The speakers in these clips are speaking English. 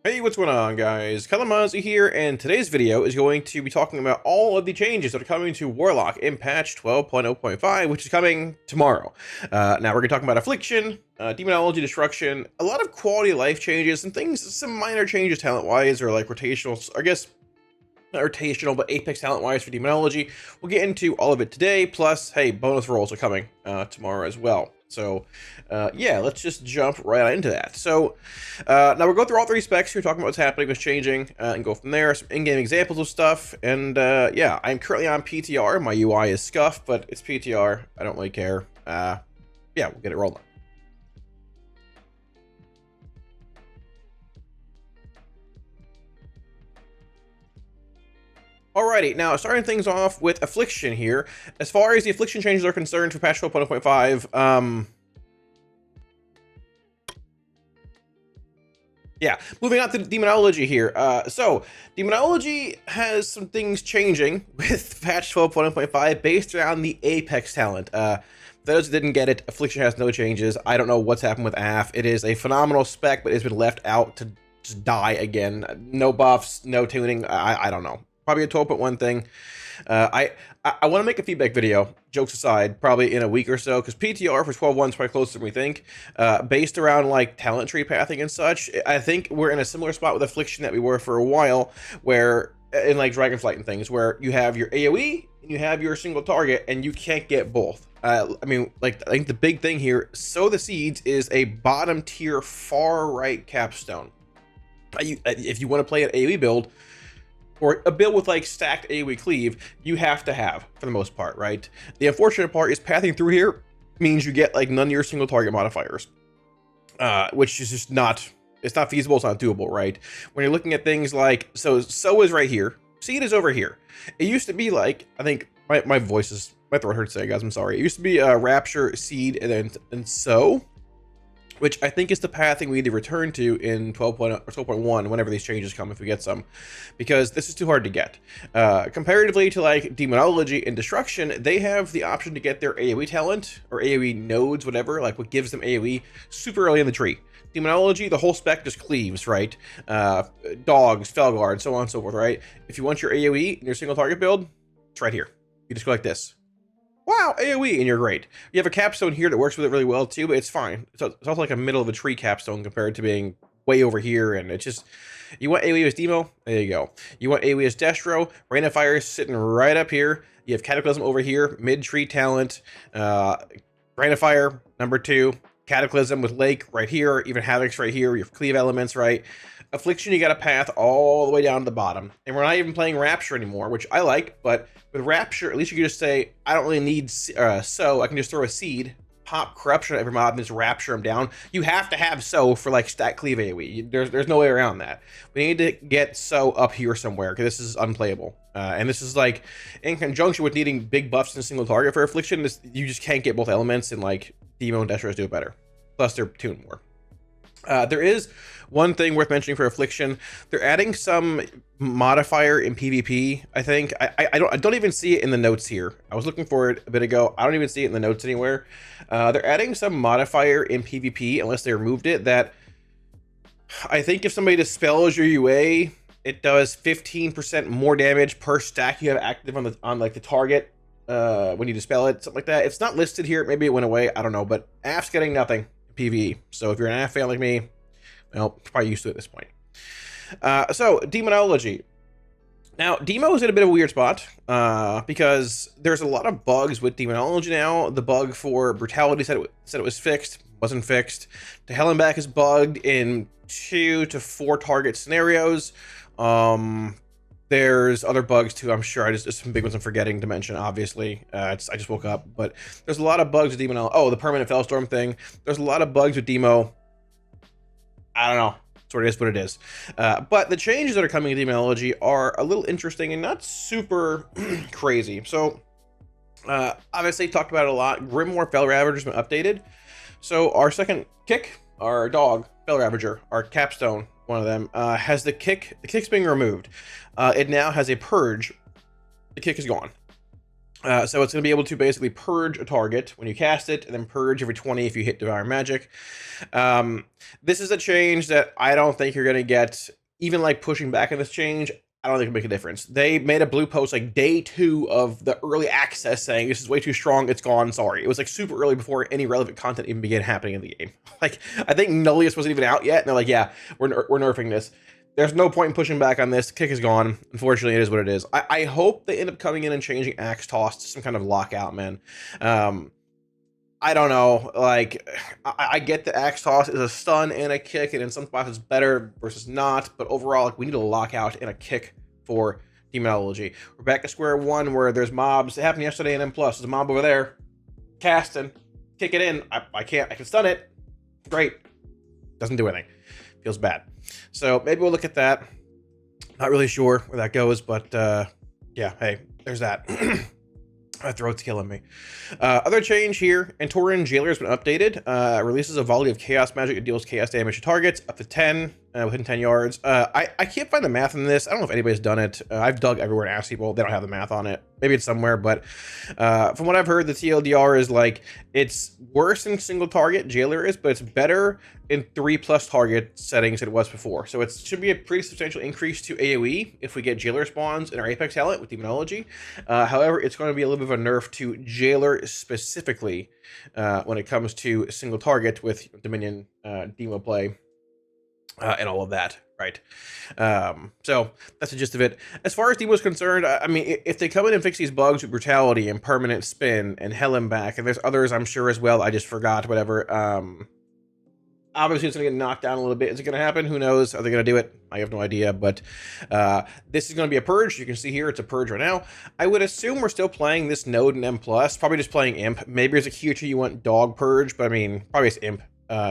Hey, what's going on, guys? Kalamazi here, and today's video is going to be talking about all of the changes that are coming to Warlock in patch 12.0.5, which is coming tomorrow. Now, we're going to talk about Affliction, Demonology, Destruction, a lot of quality of life changes, and things, some minor changes talent-wise, or like rotational, I guess, not rotational, but Apex talent-wise for Demonology. We'll get into all of it today, plus, hey, bonus rolls are coming tomorrow as well. So, yeah, let's just jump right into that. So, now we'll go through all three specs here, talking about what's happening, what's changing, and go from there. Some in-game examples of stuff, and yeah, I'm currently on PTR. My UI is scuffed, but it's PTR. I don't really care. Yeah, we'll get it rolling. Alrighty, now starting things off with Affliction here. As far as the Affliction changes are concerned for patch 12.0.5, yeah, moving on to Demonology here. So, Demonology has some things changing with patch 12.0.5 based around the Apex talent. For those who didn't get it, Affliction has no changes. I don't know what's happened with AF. It is a phenomenal spec, but it's been left out to just die again. No buffs, no tuning. I don't know. Probably a 12.1 thing. I want to make a feedback video, jokes aside, probably in a week or so, because PTR for 12.1 is probably closer than we think. Based around like talent tree pathing and such, I think we're in a similar spot with Affliction that we were for a while, where in like Dragonflight and things, where you have your AoE and you have your single target, and you can't get both. I mean, like, I think the big thing here, Sow the Seeds is a bottom tier far right capstone. If you want to play an AoE build, or a build with like stacked AoE cleave, you have to have, for the most part, right? The unfortunate part is pathing through here means you get like none of your single target modifiers, which is just not, it's not feasible, it's not doable, right? When you're looking at things like, so is right here, Seed is over here. It used to be like, I think, my voice is, my throat hurts today, guys, I'm sorry. It used to be Rapture, Seed, and Sow, which I think is the pathing we need to return to in 12.0 or 12.1 whenever these changes come, if we get some, because this is too hard to get. Comparatively to like Demonology and Destruction, they have the option to get their AoE talent, or AoE nodes, whatever, like what gives them AoE, super early in the tree. Demonology, the whole spec just cleaves, right? Dogs, Felguard, so on and so forth, right? If you want your AoE in your single target build, it's right here. You just go like this. Wow, AoE, and you're great. You have a capstone here that works with it really well too, but it's fine. It's also like a middle of a tree capstone compared to being way over here, and it's just, you want AoE as Demo? There you go. You want AoE as Destro? Rain of Fire is sitting right up here. You have Cataclysm over here, mid-tree talent. Rain of Fire, number 2. Cataclysm with Lake right here, even Havoc's right here. You have Cleave Elements, right? Affliction, you got a path all the way down to the bottom. And we're not even playing Rapture anymore, which I like, but with Rapture, at least you can just say, I don't really need Sow, I can just throw a Seed, pop Corruption at every mob, and just Rapture them down. You have to have Sow for like stack cleave AoE. There's no way around that. We need to get Sow up here somewhere, because this is unplayable. And this is like, in conjunction with needing big buffs in a single target for Affliction, you just can't get both elements, and like, Demo and Destros do it better. Plus, they're tuned more. There is one thing worth mentioning for Affliction. They're adding some modifier in PvP, I think. I don't even see it in the notes here. I was looking for it a bit ago. I don't even see it in the notes anywhere. They're adding some modifier in PvP, unless they removed it, that I think if somebody dispels your UA, it does 15% more damage per stack you have active on like the target when you dispel it, something like that. It's not listed here. Maybe it went away. I don't know, but AF's getting nothing. PvE. So if you're an AF fan like me, well, probably used to it at this point. So Demonology. Now, Demo is in a bit of a weird spot because there's a lot of bugs with Demonology now. The bug for Brutality said it was fixed, wasn't fixed. To Hell and Back is bugged in 2 to 4 target scenarios. There's other bugs too, I'm sure. There's some big ones I'm forgetting to mention, obviously. I just woke up, but there's a lot of bugs with Demo. Oh, the permanent Fellstorm thing. There's a lot of bugs with Demo. I don't know. That's what it is, what it is. But the changes that are coming in Demonology are a little interesting and not super crazy. So, obviously, talked about it a lot. Grimoire Fel Ravager's been updated. So, our second kick, our dog, Fel Ravager, our capstone, one of them, has the kick's being removed. It now has a purge. The kick is gone. So it's going to be able to basically purge a target when you cast it, and then purge every 20 if you hit Devour Magic. This is a change that I don't think you're going to get, even like pushing back on this change. I don't think it'll make a difference. They made a blue post like day 2 of the early access saying this is way too strong, it's gone, sorry. It was like super early before any relevant content even began happening in the game. Like, I think Nullius wasn't even out yet, and they're like, yeah, we're nerfing this. There's no point in pushing back on this. Kick is gone. Unfortunately, it is what it is. I hope they end up coming in and changing Axe Toss to some kind of lockout, man. I don't know. Like, I get the Axe Toss is a stun and a kick, and in some spots it's better versus not. But overall, like, we need a lockout and a kick for Demonology. We're back to square one where there's mobs. It happened yesterday in M+. There's a mob over there. Casting. Kick it in. I can't. I can stun it. Great. Doesn't do anything. Feels bad. So maybe we'll look at that. Not really sure where that goes, but yeah, hey, there's that. My throat's killing me. Other change here, Antoran Jailer has been updated. Releases a volley of chaos magic that deals chaos damage to targets up to 10 within 10 yards. I can't find the math in this. I don't know if anybody's done it. I've dug everywhere and asked people. They don't have the math on it. Maybe it's somewhere, but from what I've heard, the TLDR is like, it's worse in single target, Jailer is, but it's better in 3+ target settings than it was before. So it should be a pretty substantial increase to AoE if we get Jailer spawns in our Apex talent with Demonology. However, it's going to be a little bit of a nerf to Jailer specifically when it comes to single target with Dominion Demo play and all of that, right? So that's the gist of it. As far as Demo's concerned, I mean, if they come in and fix these bugs with Brutality and Permanent Spin and Helen back, and there's others I'm sure as well, I just forgot, whatever, obviously, it's going to get knocked down a little bit. Is it going to happen? Who knows? Are they going to do it? I have no idea. But this is going to be a purge. You can see here, it's a purge right now. I would assume we're still playing this node in M+. Probably just playing Imp. Maybe there's a key or two you want Dog Purge, but I mean, probably it's Imp.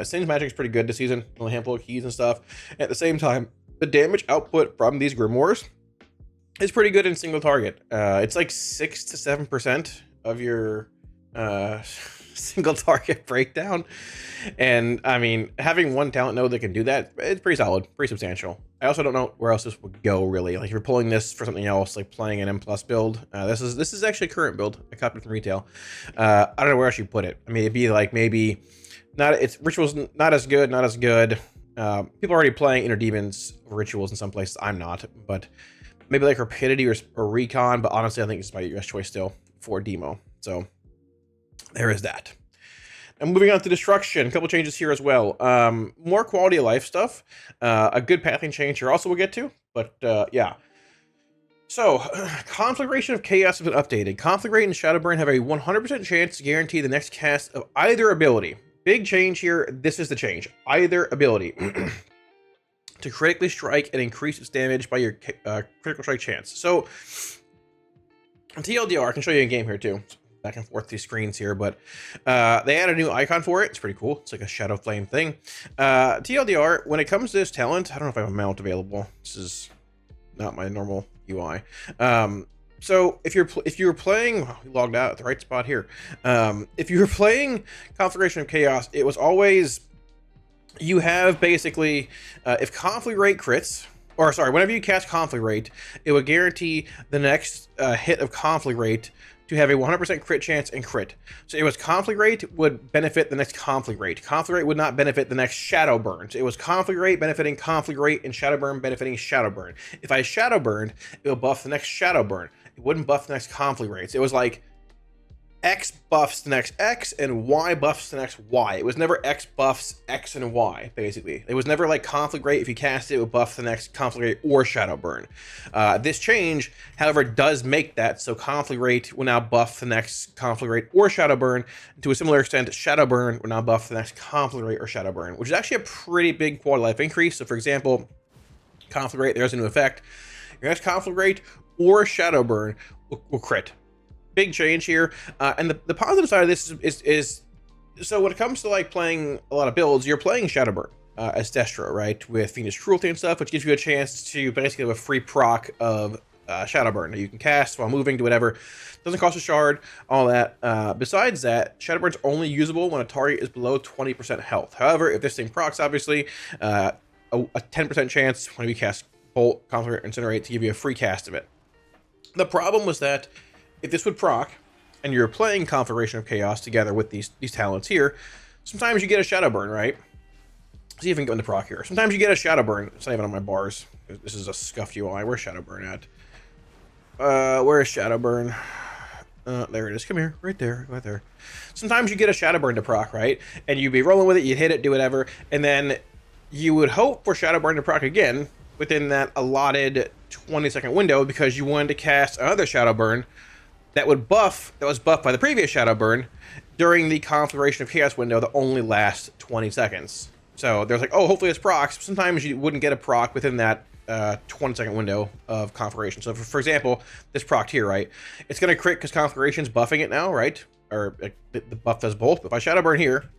Sin's Magic is pretty good this season. Only a handful of keys and stuff. At the same time, the damage output from these Grimoires is pretty good in single target. It's like 6 to 7% of your single target breakdown. And I mean, having one talent node that can do that, it's pretty solid, pretty substantial. I also don't know where else this would go, really. Like if you're pulling this for something else, like playing an M+ build, this is actually a current build. I copied from retail. I don't know where else you put it. I mean, it'd be like maybe not. It's rituals not as good, not as good. People are already playing Inner Demons rituals in some places. I'm not, but maybe like Rapidity or Recon. But honestly, I think it's my best choice still for Demo. So there is that. And moving on to Destruction, a couple changes here as well. More quality of life stuff. A good pathing change here also we'll get to. But yeah. So, Conflagration of Chaos has been updated. Conflagrate and Shadowburn have a 100% chance to guarantee the next cast of either ability. Big change here. This is the change. Either ability. To critically strike and increase its damage by your critical strike chance. So, TLDR, I can show you a game here too. Back and forth these screens here, but they added a new icon for it. It's pretty cool. It's like a shadow flame thing. TLDR, when it comes to this talent, I don't know if I have a mount available. This is not my normal UI. So if you're playing, we logged out at the right spot here. If you were playing Conflagration of Chaos, it was always, you have basically, if Conflagrate crits, or sorry, whenever you cast Conflagrate, it would guarantee the next hit of Conflagrate to have a 100% crit chance and crit. So it was Conflagrate would benefit the next Conflagrate. Conflagrate would not benefit the next Shadowburn. So it was Conflagrate benefiting Conflagrate and Shadowburn benefiting Shadowburn. If I Shadowburned, it would buff the next Shadowburn. It wouldn't buff the next Conflagrate. It was like X buffs the next X and Y buffs the next Y. It was never X buffs X and Y, basically. It was never like Conflagrate, if you cast it, it would buff the next Conflagrate or Shadowburn. This change, however, does make that, so Conflagrate will now buff the next Conflagrate or Shadowburn. To a similar extent, Shadowburn will now buff the next Conflagrate or Shadowburn, which is actually a pretty big quality of life increase. So for example, Conflagrate, there's a new effect. Your next Conflagrate or Shadowburn will crit. Big change here, and the positive side of this is so when it comes to like playing a lot of builds, you're playing Shadowburn as Destro, right, with Fiendish Cruelty and stuff, which gives you a chance to basically have a free proc of Shadowburn that you can cast while moving, do whatever. Doesn't cost a shard, all that. Besides that, Shadowburn's only usable when a target is below 20% health. However, if this thing procs, obviously, a 10% chance when you cast Bolt, Conflagrate, Incinerate to give you a free cast of it. The problem was that if this would proc, and you're playing Conflagration of Chaos together with these talents here, sometimes you get a Shadow Burn, right? See if we can go into proc here. Sometimes you get a Shadow Burn. It's not even on my bars. This is a scuffed UI. Where's Shadow Burn at? Where is Shadow Burn? There it is. Come here. Right there. Right there. Sometimes you get a Shadow Burn to proc, right? And you'd be rolling with it, you'd hit it, do whatever, and then you would hope for Shadow Burn to proc again within that allotted 20-second window because you wanted to cast another Shadow Burn that was buffed by the previous Shadow Burn during the Conflagration of Chaos window that only lasts 20 seconds. So there's like, oh, hopefully it's procs. Sometimes you wouldn't get a proc within that 20-second window of Conflagration. So for example, this proc here, right? It's going to crit because Conflagration's buffing it now, right? Or the buff does both. But if I Shadow Burn here,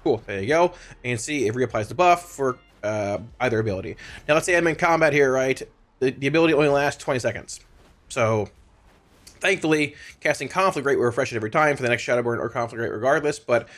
cool, there you go. And see, it reapplies the buff for either ability. Now let's say I'm in combat here, right? The ability only lasts 20 seconds. So thankfully, casting Conflagrate will refresh it every time for the next Shadow Burn or Conflagrate regardless. But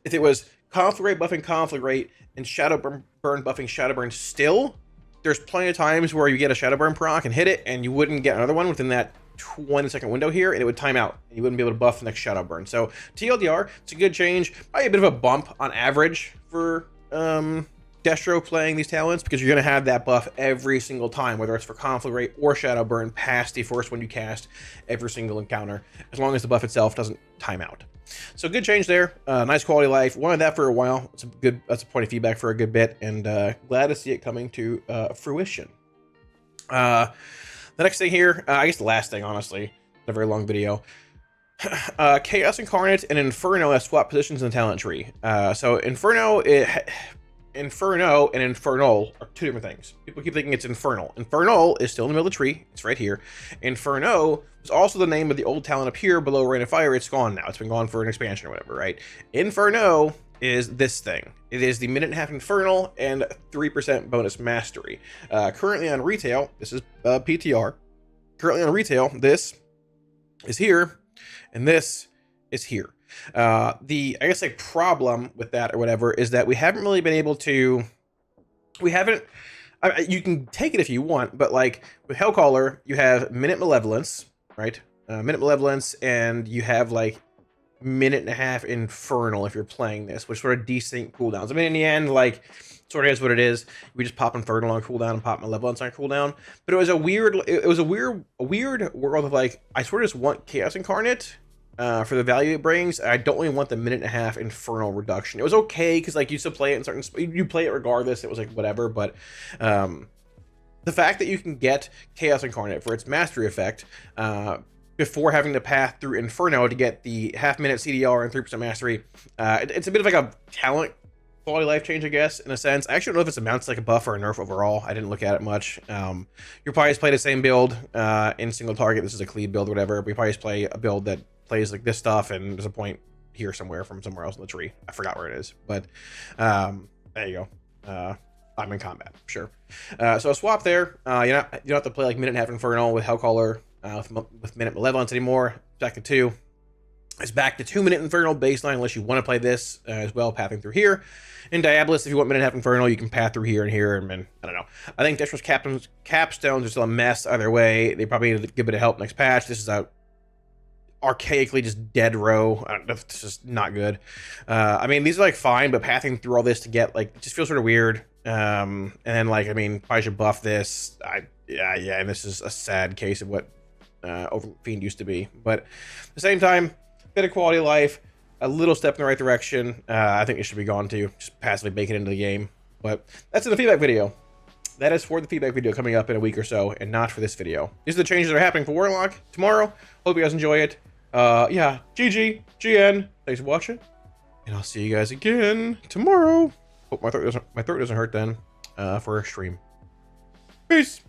if it was Conflagrate buffing Conflagrate and Shadow Burn buffing Shadow Burn still, there's plenty of times where you get a Shadow Burn proc and hit it, and you wouldn't get another one within that 20-second window here, and it would time out, and you wouldn't be able to buff the next Shadow Burn. So TLDR, it's a good change. Probably a bit of a bump on average for Destro playing these talents, because you're going to have that buff every single time, whether it's for Conflagrate or Shadow Burn past the first one you cast every single encounter, as long as the buff itself doesn't time out. So good change there. Nice quality of life. Wanted that for a while. That's a point of feedback for a good bit, and glad to see it coming to fruition. The next thing here, I guess the last thing, honestly, a very long video. Chaos Incarnate and Inferno have swapped positions in the talent tree. So Inferno and Infernal are two different things. People keep thinking it's Infernal. Infernal is still in the middle of the tree. It's right here. Inferno was also the name of the old talent up here below Rain of Fire. It's gone now. It's been gone for an expansion or whatever, right? Inferno is this thing. It is the minute-and-a-half Infernal and 3% bonus mastery. Currently on retail, this is PTR. Currently on retail, this is here, and this is here. I guess like problem with that or whatever is that we haven't really been able to, you can take it if you want, but like with Hellcaller, you have Minute Malevolence, right? Minute Malevolence, and you have like minute-and-a-half Infernal if you're playing this, which sort of decent cooldowns. I mean, in the end, like, sort of is what it is. We just pop Infernal on cooldown and pop Malevolence on cooldown. But it was a weird world of like, I sort of just want Chaos Incarnate for the value it brings. I don't really want the minute-and-a-half Infernal reduction. It was okay because like you used to play it in certain, you play it regardless. It was like whatever. But the fact that you can get Chaos Incarnate for its mastery effect before having to path through Inferno to get the half-minute CDR and 3% mastery, it's a bit of like a talent quality life change, I guess, in a sense. I actually don't know if it's amounts like a buff or a nerf overall. I didn't look at it much. You'll probably just play the same build in single target. This is a cleave build or whatever. We probably just play a build that plays like this stuff, and there's a point here somewhere from somewhere else in the tree. I forgot where it is, but there you go. I'm in combat, sure. So a swap there. You don't have to play like minute-and-a-half Infernal with Hellcaller with Minute Malevolence anymore. Back to 2. It's back to 2-minute Infernal baseline unless you want to play this as well, pathing through here. In Diabolus, if you want minute-and-a-half Infernal, you can path through here and here, and I don't know. I think Destro's capstones are still a mess either way. They probably need to give a bit of help next patch. This is a archaically just dead row. It's just not good. I mean, these are like fine, but pathing through all this to get like, it just feels sort of weird. And then like, I mean, probably should buff this. Yeah, and this is a sad case of what Overfiend used to be. But at the same time, bit of quality of life, a little step in the right direction. I think it should be gone too. Just passively bake it into the game. But that's in the feedback video. That is for the feedback video coming up in a week or so, and not for this video. These are the changes that are happening for Warlock tomorrow. Hope you guys enjoy it. Yeah, GG, GN. Thanks for watching, and I'll see you guys again tomorrow. Hope my throat doesn't hurt then for a stream. Peace.